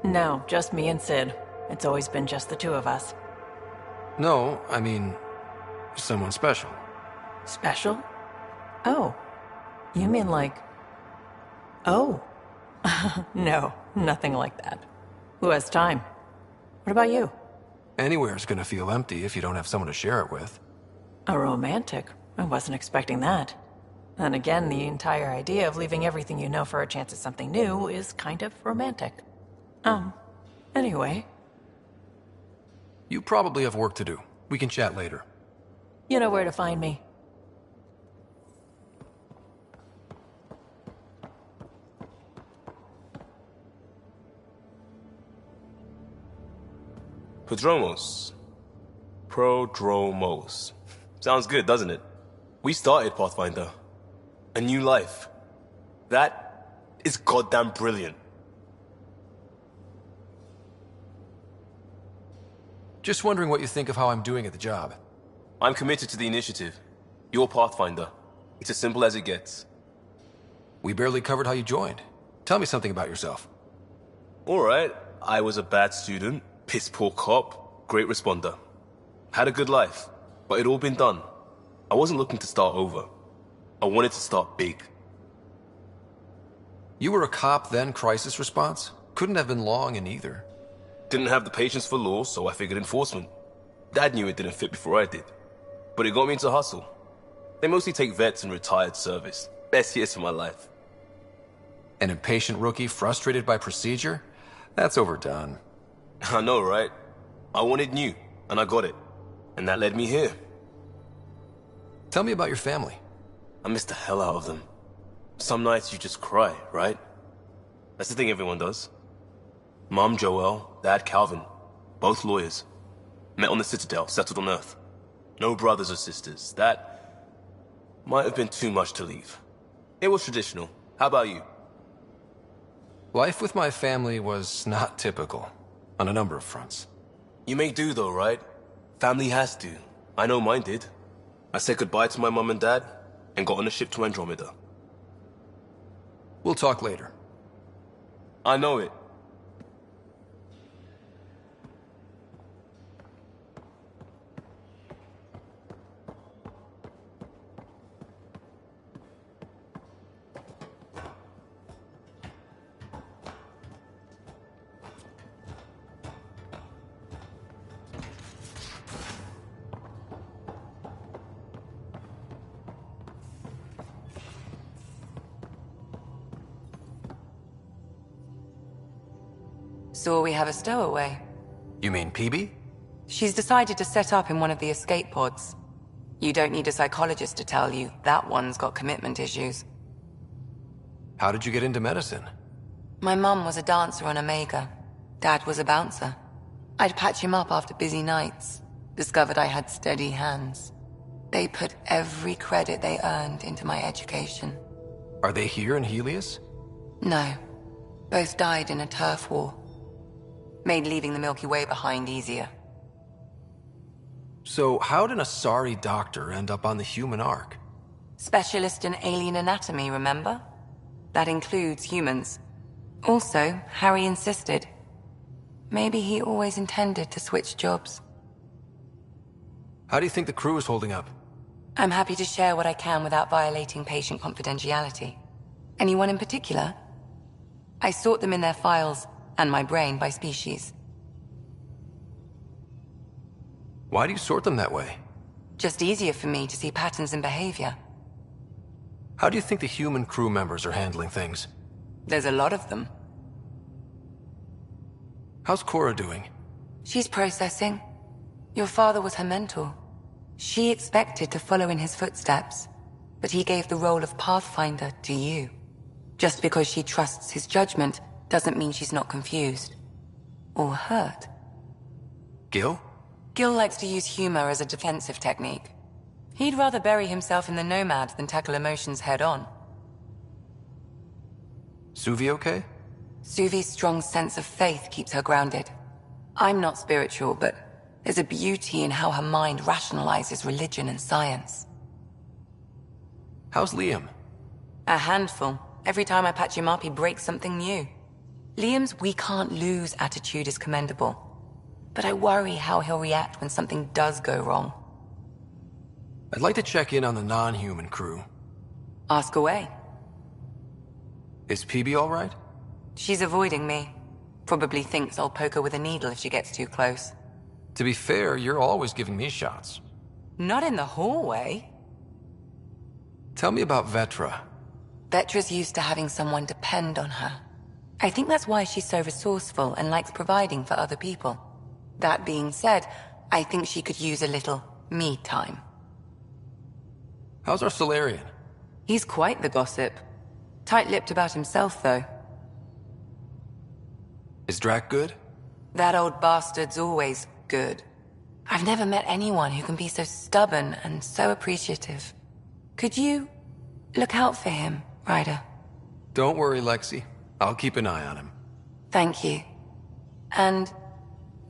No, just me and Sid. It's always been just the two of us. No, I mean, someone special. Special? Oh. You mean like... Oh. No, nothing like that. Who has time? What about you? Anywhere's gonna feel empty if you don't have someone to share it with. A romantic? I wasn't expecting that. And again, the entire idea of leaving everything you know for a chance at something new is kind of romantic. Anyway. You probably have work to do. We can chat later. You know where to find me. Prodromos. Sounds good, doesn't it? We started Pathfinder. A new life. That is goddamn brilliant. Just wondering what you think of how I'm doing at the job. I'm committed to the initiative. You're Pathfinder. It's as simple as it gets. We barely covered how you joined. Tell me something about yourself. Alright, I was a bad student, piss-poor cop, great responder. Had a good life, but it'd all been done. I wasn't looking to start over. I wanted to start big. You were a cop, then crisis response? Couldn't have been long in either. Didn't have the patience for law, so I figured enforcement. Dad knew it didn't fit before I did. But it got me into hustle. They mostly take vets and retired service. Best years of my life. An impatient rookie frustrated by procedure? That's overdone. I know, right? I wanted new, and I got it. And that led me here. Tell me about your family. I miss the hell out of them. Some nights you just cry, right? That's the thing everyone does. Mom Joelle, Dad Calvin, both lawyers. Met on the Citadel, settled on Earth. No brothers or sisters. That might have been too much to leave. It was traditional. How about you? Life with my family was not typical, on a number of fronts. You may do though, right? Family has to. I know mine did. I said goodbye to my mom and dad, and got on a ship to Andromeda. We'll talk later. I know it. So we have a stowaway. You mean PB? She's decided to set up in one of the escape pods. You don't need a psychologist to tell you that one's got commitment issues. How did you get into medicine? My mum was a dancer on Omega. Dad was a bouncer. I'd patch him up after busy nights. Discovered I had steady hands. They put every credit they earned into my education. Are they here in Helios? No. Both died in a turf war. Made leaving the Milky Way behind easier. So how did a sorry doctor end up on the human ark? Specialist in alien anatomy, remember? That includes humans. Also, Harry insisted. Maybe he always intended to switch jobs. How do you think the crew is holding up? I'm happy to share what I can without violating patient confidentiality. Anyone in particular? I sort them in their files, and my brain by species. Why do you sort them that way? Just easier for me to see patterns in behavior. How do you think the human crew members are handling things? There's a lot of them. How's Cora doing? She's processing. Your father was her mentor. She expected to follow in his footsteps, but he gave the role of Pathfinder to you. Just because she trusts his judgment doesn't mean she's not confused. Or hurt. Gil? Gil likes to use humor as a defensive technique. He'd rather bury himself in the Nomad than tackle emotions head-on. Suvi okay? Suvi's strong sense of faith keeps her grounded. I'm not spiritual, but there's a beauty in how her mind rationalizes religion and science. How's Liam? A handful. Every time I patch him up, he breaks something new. Liam's "we can't lose" attitude is commendable. But I worry how he'll react when something does go wrong. I'd like to check in on the non-human crew. Ask away. Is PB all right? She's avoiding me. Probably thinks I'll poke her with a needle if she gets too close. To be fair, you're always giving me shots. Not in the hallway. Tell me about Vetra. Vetra's used to having someone depend on her. I think that's why she's so resourceful and likes providing for other people. That being said, I think she could use a little me time. How's our Solarian? He's quite the gossip. Tight-lipped about himself, though. Is Drac good? That old bastard's always good. I've never met anyone who can be so stubborn and so appreciative. Could you look out for him, Ryder? Don't worry, Lexi. I'll keep an eye on him. Thank you. And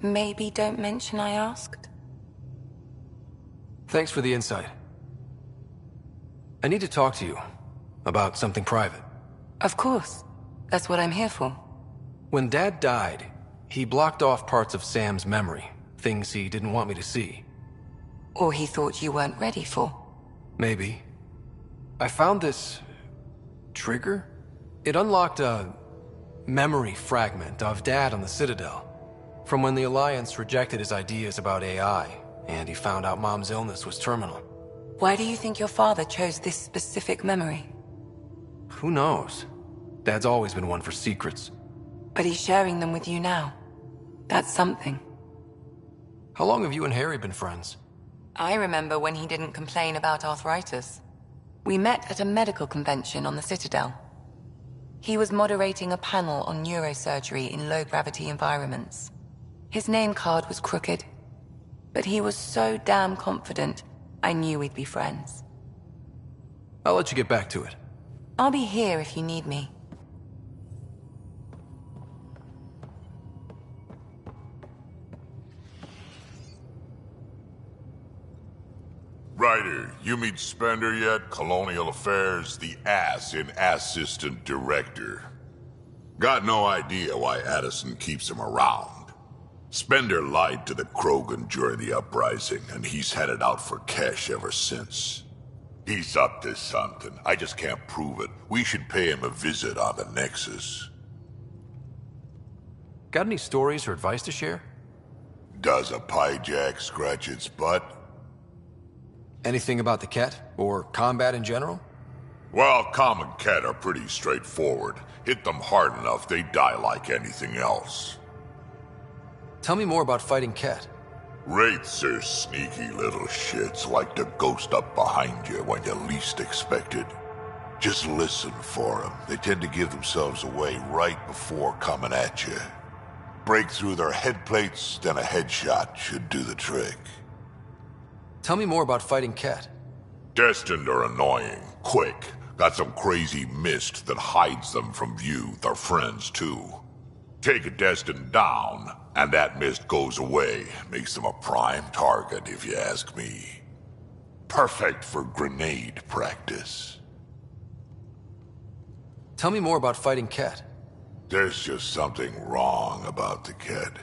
maybe don't mention I asked? Thanks for the insight. I need to talk to you about something private. Of course. That's what I'm here for. When Dad died, he blocked off parts of Sam's memory, things he didn't want me to see. Or he thought you weren't ready for. Maybe. I found this trigger. It unlocked a memory fragment of Dad on the Citadel, from when the Alliance rejected his ideas about AI, and he found out Mom's illness was terminal. Why do you think your father chose this specific memory? Who knows? Dad's always been one for secrets. But he's sharing them with you now. That's something. How long have you and Harry been friends? I remember when he didn't complain about arthritis. We met at a medical convention on the Citadel. He was moderating a panel on neurosurgery in low-gravity environments. His name card was crooked, but he was so damn confident, I knew we'd be friends. I'll let you get back to it. I'll be here if you need me. Ryder, you meet Spender yet? Colonial Affairs, the ass in Assistant Director. Got no idea why Addison keeps him around. Spender lied to the Krogan during the uprising, and he's headed out for cash ever since. He's up to something. I just can't prove it. We should pay him a visit on the Nexus. Got any stories or advice to share? Does a pyjak scratch its butt? Anything about the Ket, or combat in general? Well, common Ket are pretty straightforward. Hit them hard enough, they die like anything else. Tell me more about fighting Ket. Wraiths are sneaky little shits, like to ghost up behind you when you least expect it. Just listen for them. They tend to give themselves away right before coming at you. Break through their head plates, then a headshot should do the trick. Tell me more about fighting Ket. Destined are annoying, quick. Got some crazy mist that hides them from view, their friends too. Take a Destined down, and that mist goes away. Makes them a prime target, if you ask me. Perfect for grenade practice. Tell me more about fighting Ket. There's just something wrong about the kid.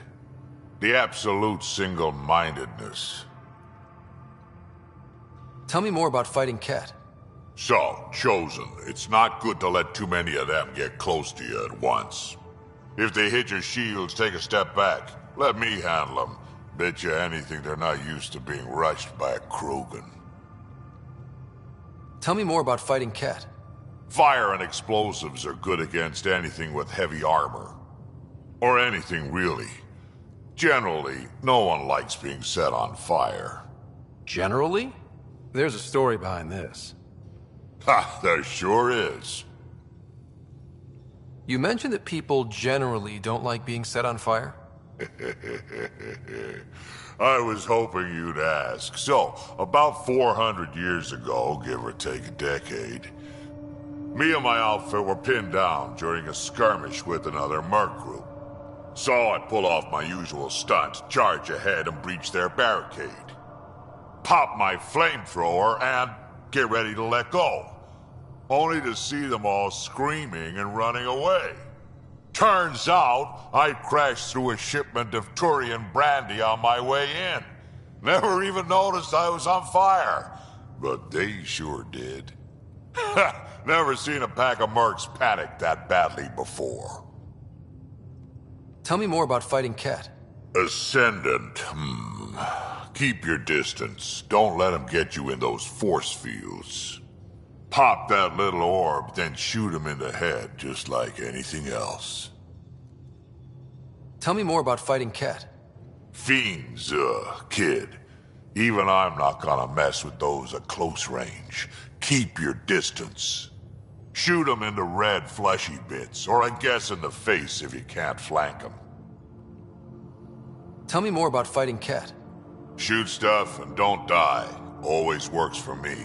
The absolute single-mindedness. Tell me more about fighting Ket. So, Chosen, it's not good to let too many of them get close to you at once. If they hit your shields, take a step back. Let me handle them. Bet you anything they're not used to being rushed by a Krogan. Tell me more about fighting Ket. Fire and explosives are good against anything with heavy armor. Or anything, really. Generally, no one likes being set on fire. Generally? There's a story behind this. Ha, there sure is. You mentioned that people generally don't like being set on fire? I was hoping you'd ask. So, about 400 years ago, give or take a decade, me and my outfit were pinned down during a skirmish with another merc group. So I pull off my usual stunt, charge ahead and breach their barricade. Pop my flamethrower and get ready to let go. Only to see them all screaming and running away. Turns out, I crashed through a shipment of Turian brandy on my way in. Never even noticed I was on fire. But they sure did. Never seen a pack of mercs panic that badly before. Tell me more about fighting Ket. Ascendant, Keep your distance. Don't let them get you in those force fields. Pop that little orb, then shoot him in the head, just like anything else. Tell me more about fighting Ket. Fiends, kid. Even I'm not gonna mess with those at close range. Keep your distance. Shoot them in the red, fleshy bits, or I guess in the face if you can't flank them. Tell me more about fighting Ket. Shoot stuff and don't die. Always works for me.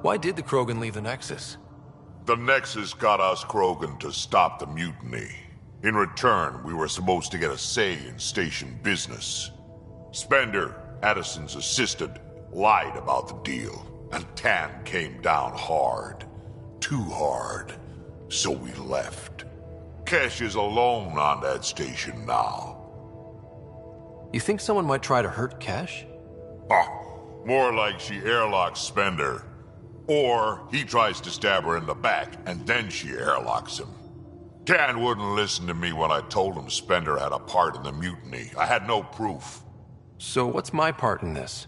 Why did the Krogan leave the Nexus? The Nexus got us Krogan to stop the mutiny. In return, we were supposed to get a say in station business. Spender, Addison's assistant, lied about the deal, and Tan came down hard. Too hard. So we left. Kesh is alone on that station now. You think someone might try to hurt Kesh? More like she airlocks Spender. Or he tries to stab her in the back, and then she airlocks him. Tan wouldn't listen to me when I told him Spender had a part in the mutiny. I had no proof. So what's my part in this?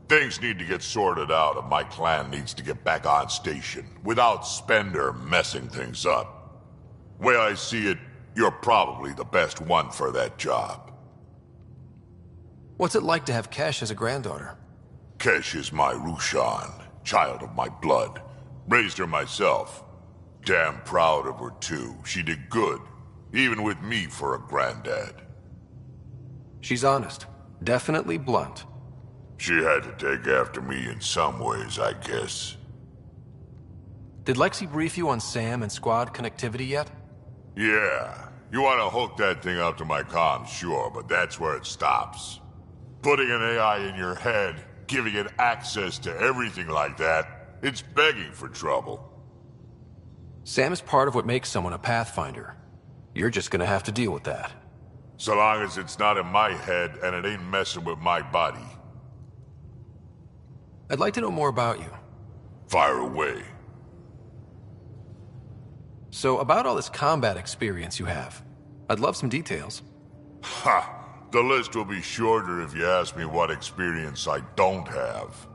Things need to get sorted out, and my clan needs to get back on station, without Spender messing things up. Way I see it, you're probably the best one for that job. What's it like to have Kesh as a granddaughter? Kesh is my Rushan, child of my blood. Raised her myself. Damn proud of her, too. She did good, even with me for a granddad. She's honest. Definitely blunt. She had to take after me in some ways, I guess. Did Lexi brief you on SAM and squad connectivity yet? Yeah. You want to hook that thing up to my comms, sure, but that's where it stops. Putting an AI in your head, giving it access to everything like that, it's begging for trouble. SAM is part of what makes someone a Pathfinder. You're just gonna have to deal with that. So long as it's not in my head and it ain't messing with my body. I'd like to know more about you. Fire away. So, about all this combat experience you have, I'd love some details. Ha! The list will be shorter if you ask me what experience I don't have.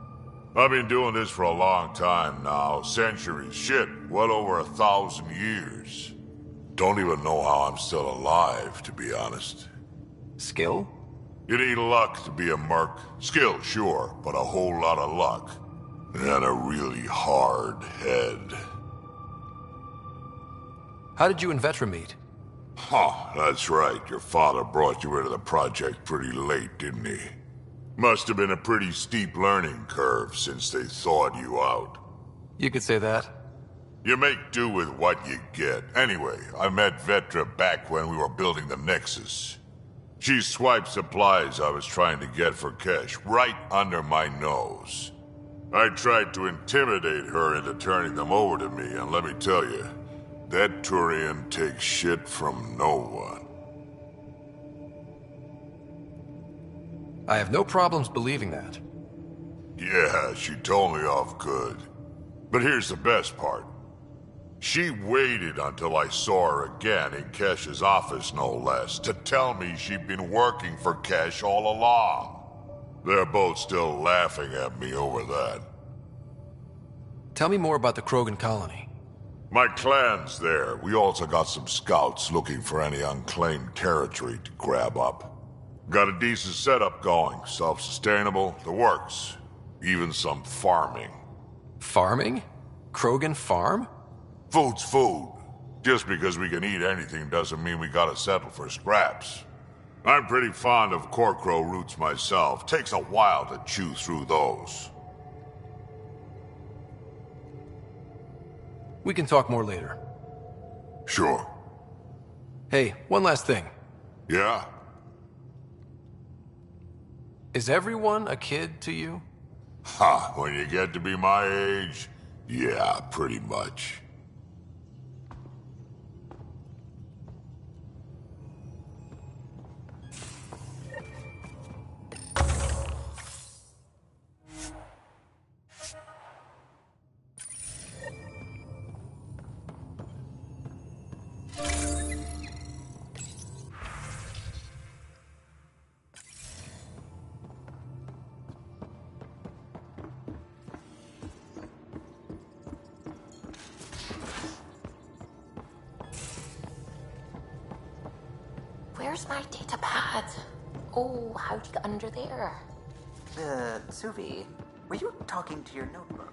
I've been doing this for a long time now, centuries, shit, well over 1,000 years. Don't even know how I'm still alive, to be honest. Skill? You need luck to be a merc. Skill, sure, but a whole lot of luck. And a really hard head. How did you and Vetra meet? That's right. Your father brought you into the project pretty late, didn't he? Must have been a pretty steep learning curve since they thawed you out. You could say that. You make do with what you get. Anyway, I met Vetra back when we were building the Nexus. She swiped supplies I was trying to get for Kesh right under my nose. I tried to intimidate her into turning them over to me, and let me tell you, that Turian takes shit from no one. I have no problems believing that. Yeah, she told me off good. But here's the best part. She waited until I saw her again in Kesh's office, no less, to tell me she'd been working for Kesh all along. They're both still laughing at me over that. Tell me more about the Krogan colony. My clan's there. We also got some scouts looking for any unclaimed territory to grab up. Got a decent setup going, self-sustainable, the works. Even some farming. Farming? Krogan farm? Food's food. Just because we can eat anything doesn't mean we gotta settle for scraps. I'm pretty fond of Corcrow roots myself. Takes a while to chew through those. We can talk more later. Sure. Hey, one last thing. Yeah? Is everyone a kid to you? Ha, when you get to be my age, yeah, pretty much. Where's my data pad? Oh, how'd you get under there? Suvi, were you talking to your notebook?